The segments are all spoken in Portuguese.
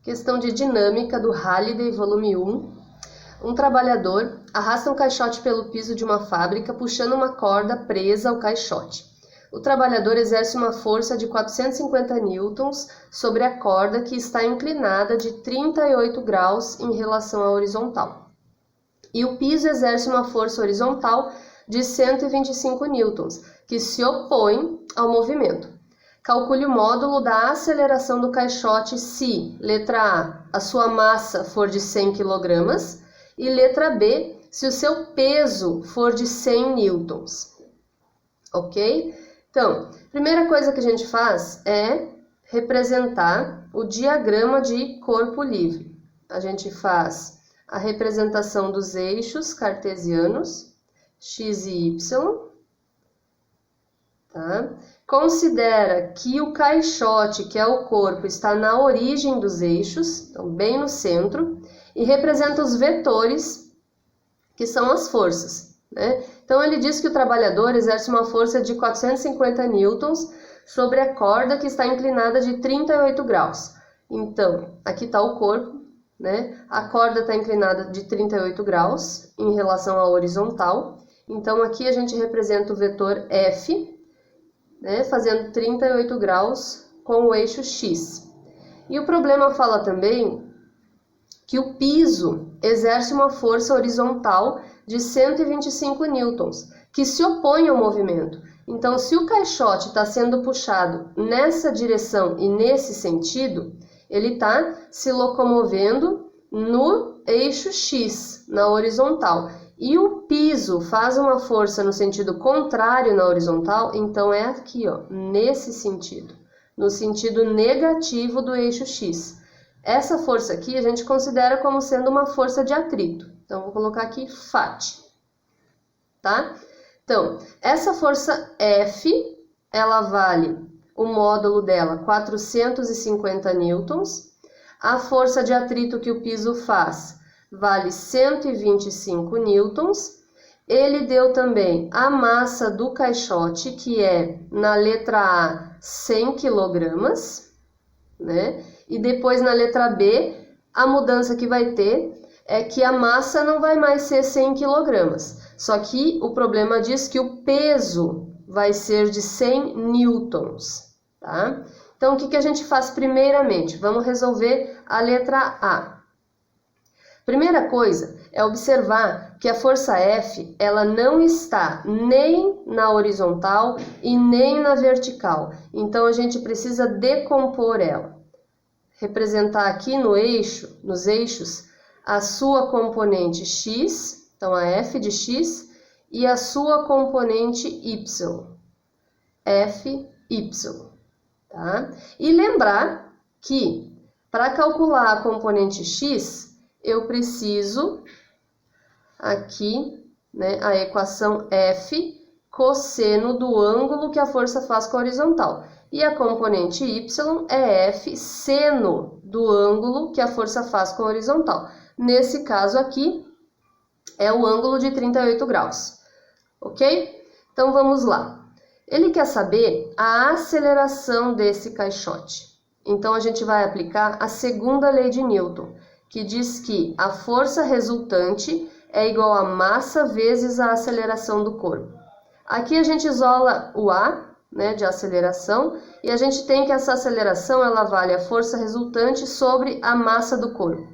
Questão de dinâmica do Halliday, volume 1. Um trabalhador arrasta um caixote pelo piso de uma fábrica, puxando uma corda presa ao caixote. O trabalhador exerce uma força de 450 newtons sobre a corda que está inclinada de 38 graus em relação à horizontal. E o piso exerce uma força horizontal de 125 newtons, que se opõe ao movimento. Calcule o módulo da aceleração do caixote se, letra A, a sua massa for de 100 kg e letra B, se o seu peso for de 100 newtons. Ok? Então, a primeira coisa que a gente faz é representar o diagrama de corpo livre. A gente faz a representação dos eixos cartesianos, x e y. Tá? Considera que o caixote, que é o corpo, está na origem dos eixos, então bem no centro, e representa os vetores, que são as forças, né? Então ele diz que o trabalhador exerce uma força de 450 newtons sobre a corda que está inclinada de 38 graus. Então, aqui está o corpo, né? A corda está inclinada de 38 graus em relação à horizontal. Então aqui a gente representa o vetor F, né, fazendo 38 graus com o eixo X. E o problema fala também que o piso exerce uma força horizontal de 125 newtons, que se opõe ao movimento. Então, se o caixote está sendo puxado nessa direção e nesse sentido, ele está se locomovendo no eixo X, na horizontal. E o piso faz uma força no sentido contrário na horizontal, então é aqui, ó, nesse sentido, no sentido negativo do eixo X. Essa força aqui a gente considera como sendo uma força de atrito. Então, vou colocar aqui FAT, tá? Então, essa força F, ela vale, o módulo dela, 450 newtons. A força de atrito que o piso faz vale 125 newtons. Ele deu também a massa do caixote, que é, na letra A, 100 kg, né? E depois, na letra B, a mudança que vai ter é que a massa não vai mais ser 100 kg. Só que o problema diz que o peso vai ser de 100 newtons, tá? Então, o que a gente faz primeiramente? Vamos resolver a letra A. Primeira coisa é observar que a força F, ela não está nem na horizontal e nem na vertical. Então, a gente precisa decompor ela. Representar aqui no eixo, nos eixos, a sua componente x, então a F de x, e a sua componente y, Fy, tá? E lembrar que, para calcular a componente x, eu preciso aqui, né, a equação F cosseno do ângulo que a força faz com a horizontal. E a componente y é F seno do ângulo que a força faz com a horizontal. Nesse caso aqui, é o ângulo de 38 graus. Ok? Então, vamos lá. Ele quer saber a aceleração desse caixote. Então, a gente vai aplicar a segunda lei de Newton, que diz que a força resultante é igual a massa vezes a aceleração do corpo. Aqui a gente isola o A, né, de aceleração, e a gente tem que essa aceleração ela vale a força resultante sobre a massa do corpo.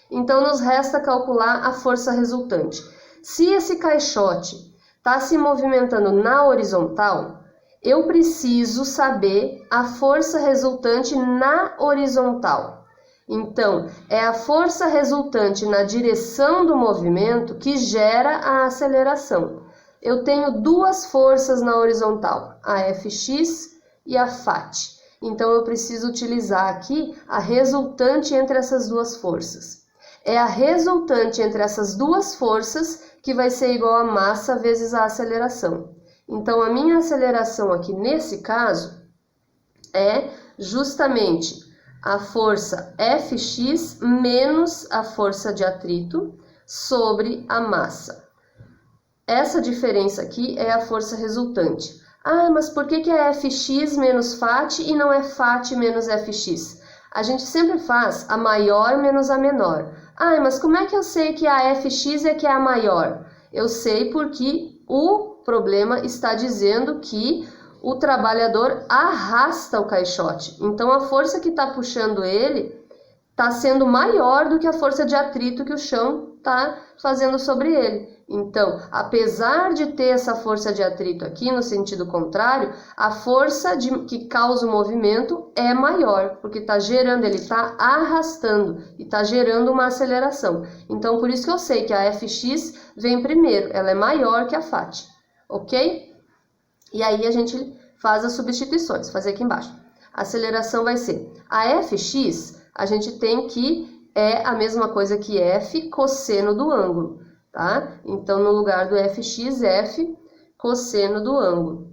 Então, nos resta calcular a força resultante. Se esse caixote está se movimentando na horizontal, eu preciso saber a força resultante na horizontal. Então, é a força resultante na direção do movimento que gera a aceleração. Eu tenho duas forças na horizontal, a Fx e a Fat. Então, eu preciso utilizar aqui a resultante entre essas duas forças. É a resultante entre essas duas forças que vai ser igual a massa vezes a aceleração. Então, a minha aceleração aqui nesse caso é justamente a força Fx menos a força de atrito sobre a massa. Essa diferença aqui é a força resultante. Ah, mas por que é Fx menos Fat e não é Fat menos Fx? A gente sempre faz a maior menos a menor. Ah, mas como é que eu sei que a Fx é que é a maior? Eu sei porque o problema está dizendo que o trabalhador arrasta o caixote. Então, a força que está puxando ele está sendo maior do que a força de atrito que o chão está fazendo sobre ele. Então, apesar de ter essa força de atrito aqui no sentido contrário, a força que causa o movimento é maior, porque está gerando, ele está arrastando e está gerando uma aceleração. Então, por isso que eu sei que a Fx vem primeiro, ela é maior que a Fat, ok? E aí a gente faz as substituições, fazer aqui embaixo. A aceleração vai ser a Fx, a gente tem que é a mesma coisa que F cosseno do ângulo, tá? Então, no lugar do Fx, F cosseno do ângulo,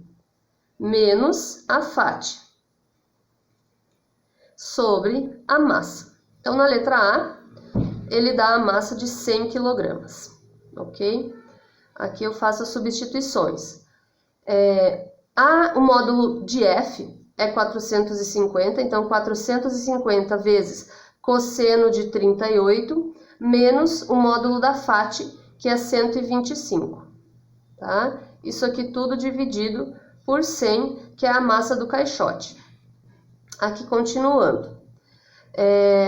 menos a Fat, sobre a massa. Então, na letra A, ele dá a massa de 100 kg, ok? Aqui eu faço as substituições. O módulo de F é 450, então 450 vezes cosseno de 38, menos o módulo da Fat, que é 125, tá? Isso aqui tudo dividido por 100, que é a massa do caixote. Aqui continuando.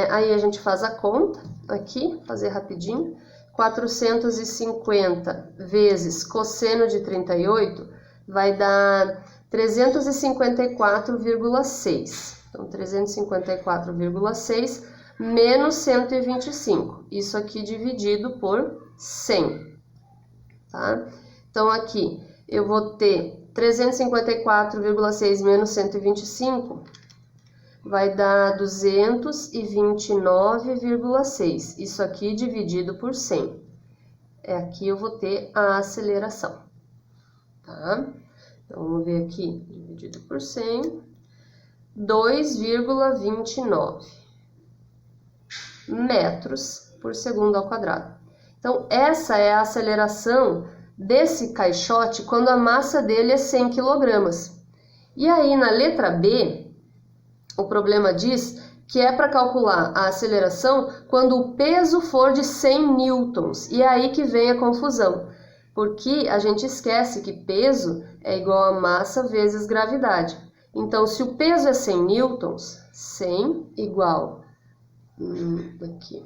Aí a gente faz a conta, aqui, fazer rapidinho. 450 vezes cosseno de 38 vai dar 354,6. Então, 354,6 menos 125. Isso aqui dividido por 100, tá? Então, aqui eu vou ter 354,6 menos 125, vai dar 229,6. Isso aqui dividido por 100. Aqui eu vou ter a aceleração, tá? Então, vamos ver aqui, dividido por 100, 2,29 metros por segundo ao quadrado. Então, essa é a aceleração desse caixote quando a massa dele é 100 kg. E aí, na letra B, o problema diz que é para calcular a aceleração quando o peso for de 100 newtons. E é aí que vem a confusão, porque a gente esquece que peso é igual a massa vezes gravidade. Então, se o peso é 100 newtons, 100 igual... aqui.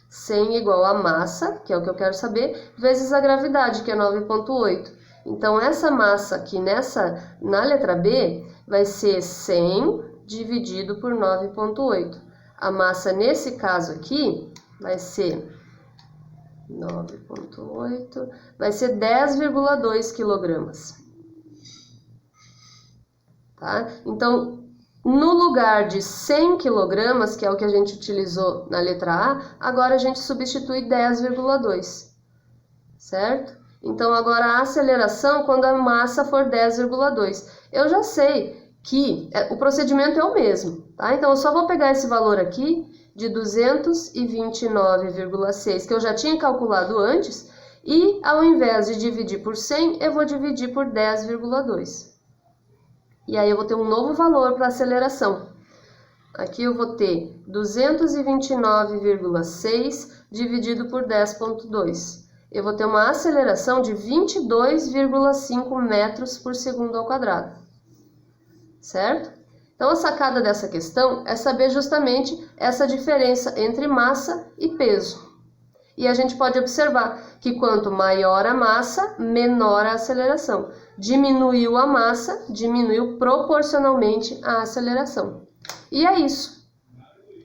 100 igual a massa, que é o que eu quero saber, vezes a gravidade, que é 9,8. Então, essa massa aqui na letra B vai ser 100 dividido por 9,8. A massa nesse caso aqui vai ser 9,8, vai ser 10,2 kg. Tá? Então, no lugar de 100 kg, que é o que a gente utilizou na letra A, agora a gente substitui 10,2, certo? Então, agora a aceleração quando a massa for 10,2. Eu já sei que o procedimento é o mesmo, tá? Então, eu só vou pegar esse valor aqui de 229,6, que eu já tinha calculado antes, e ao invés de dividir por 100, eu vou dividir por 10,2. E aí eu vou ter um novo valor para aceleração. Aqui eu vou ter 229,6 dividido por 10,2. Eu vou ter uma aceleração de 22,5 metros por segundo ao quadrado. Certo? Então, a sacada dessa questão é saber justamente essa diferença entre massa e peso. E a gente pode observar que quanto maior a massa, menor a aceleração. Diminuiu a massa, diminuiu proporcionalmente a aceleração. E é isso.